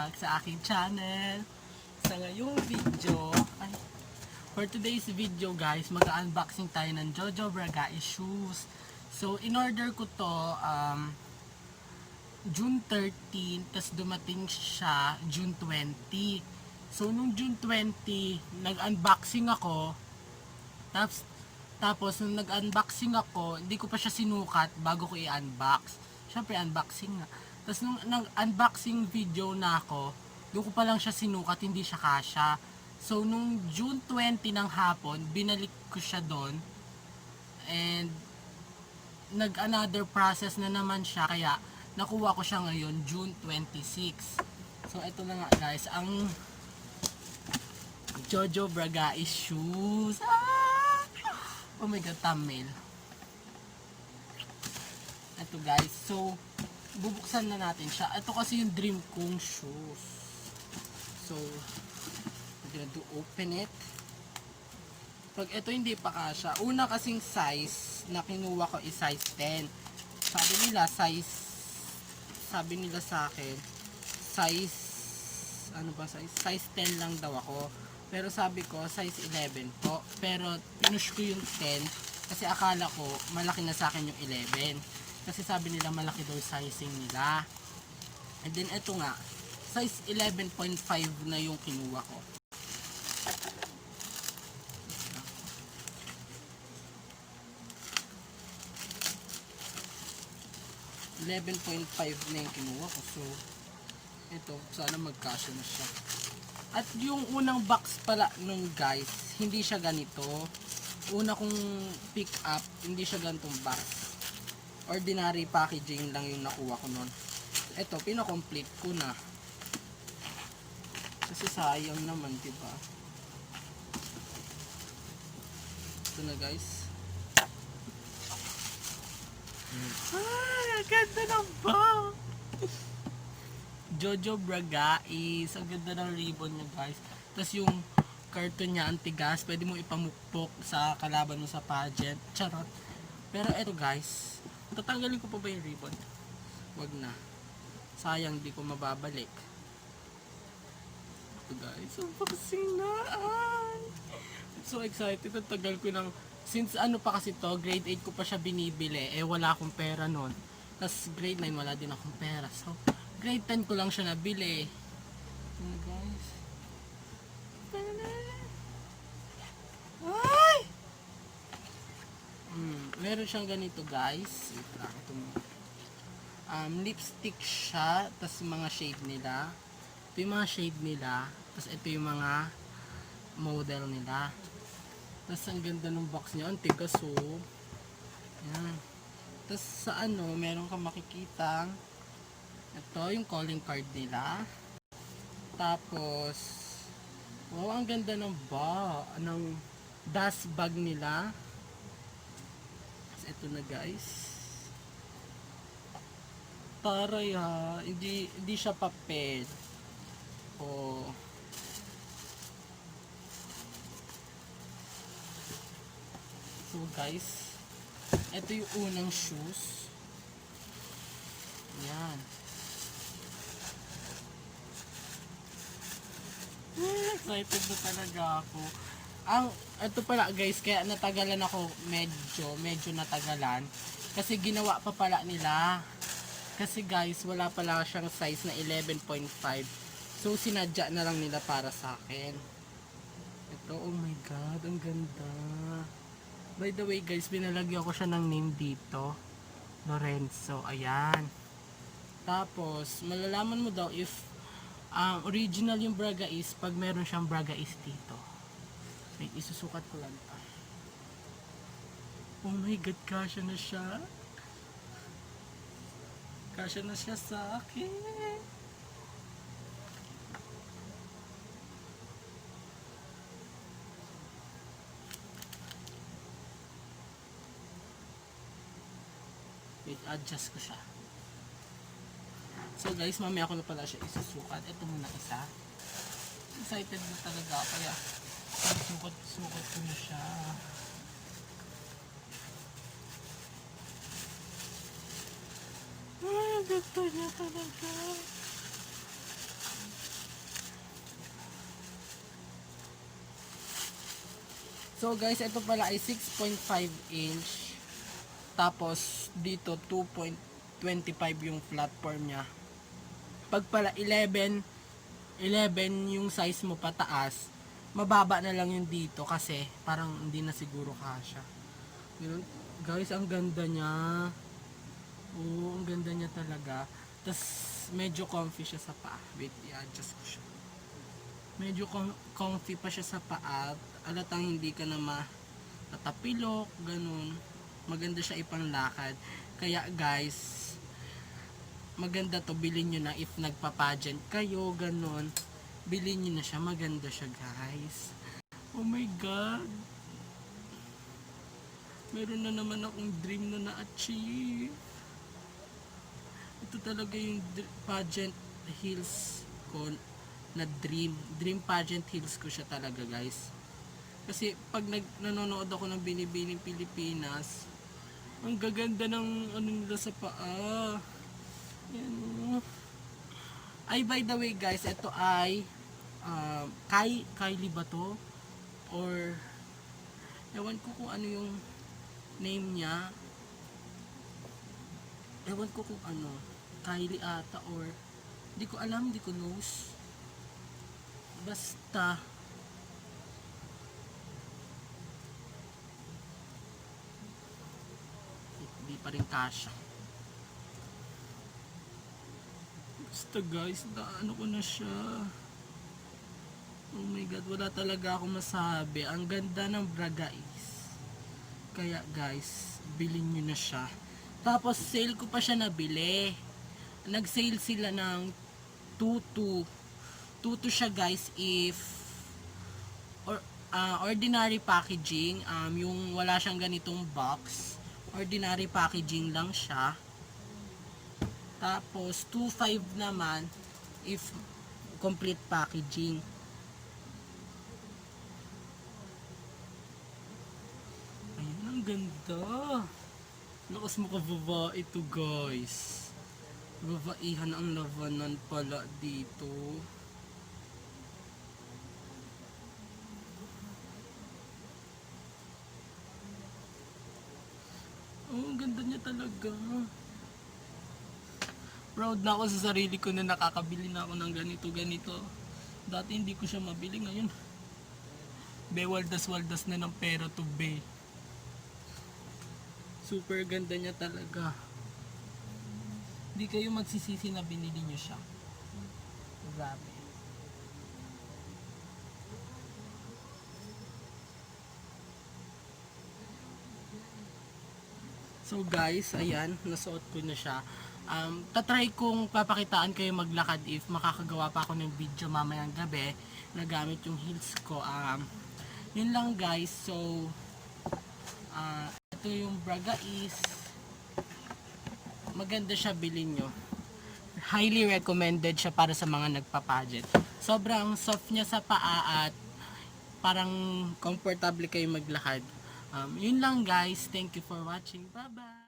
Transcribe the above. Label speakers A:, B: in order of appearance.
A: back sa aking channel. Sa ngayong video, for today's video guys, mag-unboxing tayo ng Jojo Bragais shoes. So, in-order ko to June 13, tas dumating siya June 20. So, nung June 20, nag-unboxing ako. Tapos, nung nag-unboxing ako, hindi ko pa siya sinukat bago ko i-unbox. Siyempre, unboxing nga. Tapos, nung nag-unboxing video na ako, doon ko pa lang siya sinukat, hindi siya kasya. So, nung June 20 ng hapon, binalik ko siya doon. And, nag-another process na naman siya. Kaya, nakuha ko siya ngayon, June 26. So, ito na nga guys, ang Jojo Bragais shoes. Oh my god, thumbnail. Ito guys, so bubuksan na natin siya. Ito kasi yung dream kong shoes. So, I'm gonna do open it. Pag ito hindi pa kasya, una kasing size na kinuha ko is size 10. Sabi nila sa akin, size, size 10 lang daw ako. Pero sabi ko, size 11 po. Pero pinush ko yung 10 kasi akala ko malaki na sa akin yung 11. Kasi sabi nila malaki daw sizing nila. And then ito nga, size 11.5 na yung kinuha ko. 11.5 na yung kinuha ko. So, ito, sana magkasya na siya. At yung unang box pala nung guys, hindi siya ganito. Una kong pick up, hindi siya ganitong box. Ordinary packaging lang yung nakuha ko nun. Ito, pinakomplete ko na. Kasi sayang naman, diba? Ito na guys. Ang ganda ng bag! Jojo Bragais. Ang ganda ng ribbon niya guys. Tapos yung carton niya antigas. Pwede mo ipamukpok sa kalaban mo sa pageant. Charot. Pero eto guys, tatanggalin ko pa ba yung ribbon? Wag na. Sayang, di ko mababalik. Ito guys, ang paksinaan. I'm so excited. Ang tagal ko ng, since ano pa kasi to, grade 8 ko pa siya binibili. Wala akong pera nun. Tapos grade 9 wala din akong pera. So, grade 10 ko lang siya nabili. Ano guys? Ay! Meron siyang ganito guys. Lipstick siya. Tapos mga shade nila. Ito yung mga shade nila. Tapos ito yung mga model nila. Tapos ang ganda ng box niya. Ang tigas oh. Yan. Tapos sa ano, meron kang makikita. Ito yung calling card nila. Tapos, wow, ang ganda ng dust bag nila. Tapos ito na guys. Taray ha, hindi siya papel. Oh. So guys, ito yung unang shoes. Yan. Excited na talaga ako. Ito pala guys, kaya natagalan ako medyo natagalan. Kasi ginawa pa pala nila. Kasi guys, wala pala siyang size na 11.5. So sinadya na lang nila para sa akin. Ito, oh my god, ang ganda. By the way guys, binalagyan ko siya ng name dito. Lorenzo, ayan. Tapos, malalaman mo daw if original yung Bragais pag meron siyang Bragais dito. Wait, isusukat ko lang ito. Oh my god, kasya na siya. Kasya na siya sa akin. Wait, adjust ko siya. So guys, mamaya ko na pala siya isusukat. Ito muna isa. Excited na talaga ako. Kaya sukat ko na siya. Ay, ganda niya talaga. So guys, ito pala ay 6.5 inch. Tapos dito 2.25 yung platform niya. Pag pala 11 yung size mo pataas, mababa na lang yung dito kasi parang hindi na siguro kasya. Ganun. Guys, ang ganda niya. Oo, ang ganda niya talaga. Tapos medyo comfy siya sa paa. Wait, i-adjust ko siya. Medyo comfy pa siya sa paa. Alatang hindi ka na matatapilok, ganun. Maganda siya ipanglakad. Kaya guys, maganda to, bilhin nyo na if nagpa-pageant kayo, ganun. Bilhin nyo na siya, maganda siya guys. Oh my god. Meron na naman akong dream na na-achieve. Ito talaga yung pageant heels ko na dream pageant heels ko siya talaga guys. Kasi pag nanonood ako ng Binibining Pilipinas, ang gaganda ng ano nila sa paa. Yan. Ay, by the way guys, ito ay Kylie ba to? Or ewan ko kung ano yung name niya. Ewan ko kung ano, Kylie ata, or di ko alam, di ko knows. Basta di pa rin kasya. Basta guys, ano ko na siya. Oh my god, wala talaga akong masabi. Ang ganda ng Bragais. Kaya guys, bilhin nyo na siya. Tapos sale ko pa siya nabili. Nag-sale sila ng 2-2. 2-2 siya guys if ordinary packaging. Yung wala siyang ganitong box. Ordinary packaging lang siya. Tapos 2.5 naman if complete packaging. Ayun, ang ganda. Lakas mo kababa ito guys. Babaihan ang labanan pala dito. Oh, ang ganda niya talaga. Proud na ako sa sarili ko na nakakabili na ako ng ganito. Dati hindi ko siya mabili, ngayon waldas na ng pera to be. Super ganda niya talaga. Hindi kayo magsisisi na binili niyo siya. Grabe. So guys, ayan, nasuot ko na siya. Tatry kong papakitaan kayo maglakad if makakagawa pa ako ng video mamayang gabi na gamit yung heels ko. Yun lang guys. So ito yung Bragais. Maganda siya, bilhin nyo. Highly recommended siya para sa mga nagpa-pageant. Sobrang soft niya sa paa at parang comfortable kayo maglakad. Yun lang guys. Thank you for watching. Bye bye.